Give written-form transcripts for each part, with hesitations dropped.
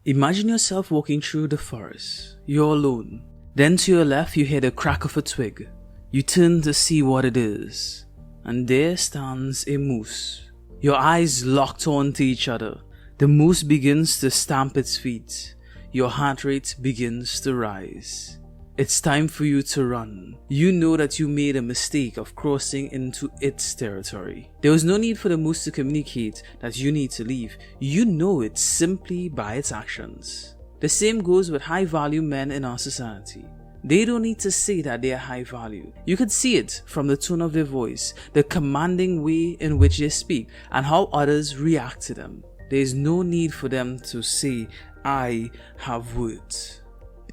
Imagine yourself walking through the forest. You're alone. Then to your left you hear the crack of a twig. You turn to see what it is. And there stands a moose. Your eyes locked onto each other. The moose begins to stamp its feet. Your heart rate begins to rise. It's time for you to run. You know that you made a mistake of crossing into its territory. There was no need for the moose to communicate that you need to leave. You know it simply by its actions. The same goes with high value men in our society. They don't need to say that they are high value. You can see it from the tone of their voice, the commanding way in which they speak, and how others react to them. There is no need for them to say, I have worth.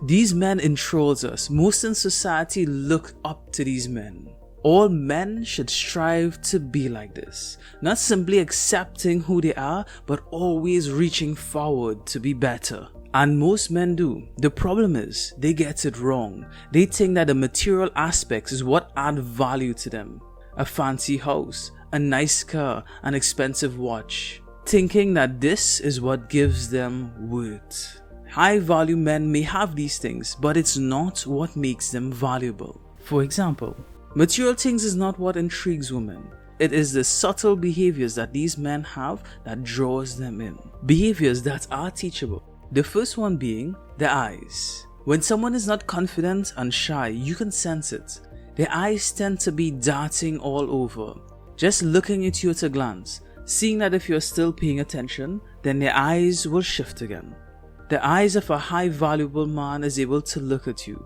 These men enthrall us. Most in society look up to these men. All men should strive to be like this. Not simply accepting who they are, but always reaching forward to be better. And most men do. The problem is, they get it wrong. They think that the material aspects is what add value to them. A fancy house, a nice car, an expensive watch. Thinking that this is what gives them worth. High value men may have these things, but it's not what makes them valuable. For example, material things is not what intrigues women. It is the subtle behaviors that these men have that draws them in. Behaviors that are teachable. The first one being the eyes. When someone is not confident and shy, you can sense it. Their eyes tend to be darting all over, just looking at you at a glance, seeing that if you're still paying attention, then their eyes will shift again. The eyes of a high valuable man is able to look at you,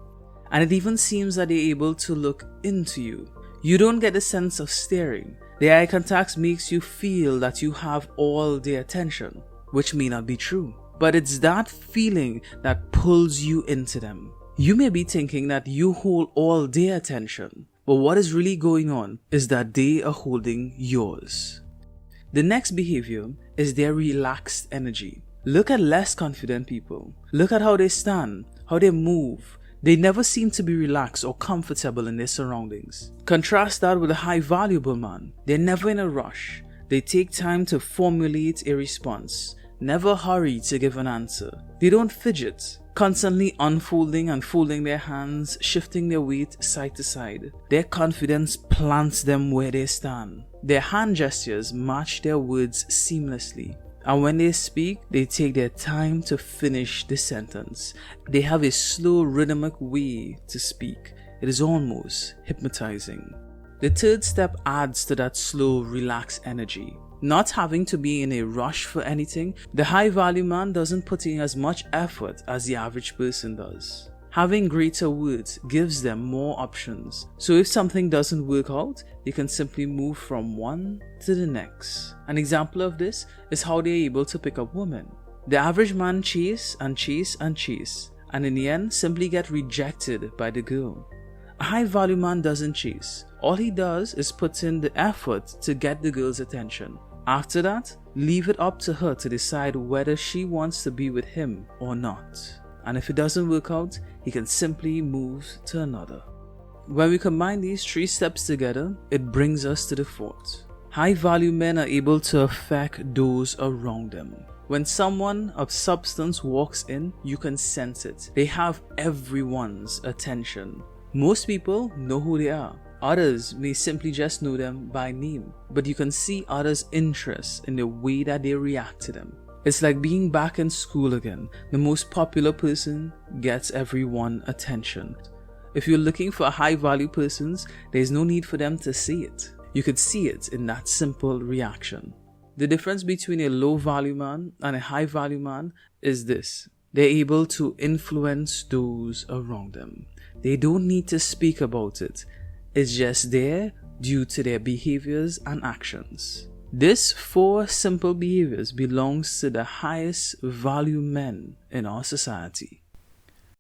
and it even seems that they're able to look into you. You don't get a sense of staring. Their eye contact makes you feel that you have all their attention, which may not be true, but it's that feeling that pulls you into them. You may be thinking that you hold all their attention, but what is really going on is that they are holding yours. The next behavior is their relaxed energy. Look at less confident people. Look at how they stand, how they move. They never seem to be relaxed or comfortable in their surroundings. Contrast that with a high valuable man. They're never in a rush. They take time to formulate a response. Never hurry to give an answer. They don't fidget, constantly unfolding and folding their hands, shifting their weight side to side. Their confidence plants them where they stand. Their hand gestures match their words seamlessly. And when they speak, they take their time to finish the sentence. They have a slow, rhythmic way to speak. It is almost hypnotizing. The third step adds to that slow, relaxed energy. Not having to be in a rush for anything, the high-value man doesn't put in as much effort as the average person does. Having greater words gives them more options. So if something doesn't work out, they can simply move from one to the next. An example of this is how they are able to pick up women. The average man chase and chase and chase, and in the end simply get rejected by the girl. A high value man doesn't chase. All he does is put in the effort to get the girl's attention. After that, leave it up to her to decide whether she wants to be with him or not. And if it doesn't work out, he can simply move to another. When we combine these three steps together, it brings us to the fourth. High value men are able to affect those around them. When someone of substance walks in, you can sense it. They have everyone's attention. Most people know who they are. Others may simply just know them by name, but you can see others' interest in the way that they react to them. It's like being back in school again. The most popular person gets everyone's attention. If you're looking for high value persons, there's no need for them to see it. You could see it in that simple reaction. The difference between a low value man and a high value man is this. They're able to influence those around them. They don't need to speak about it. It's just there due to their behaviors and actions. These four simple behaviors belongs to the highest value men in our society.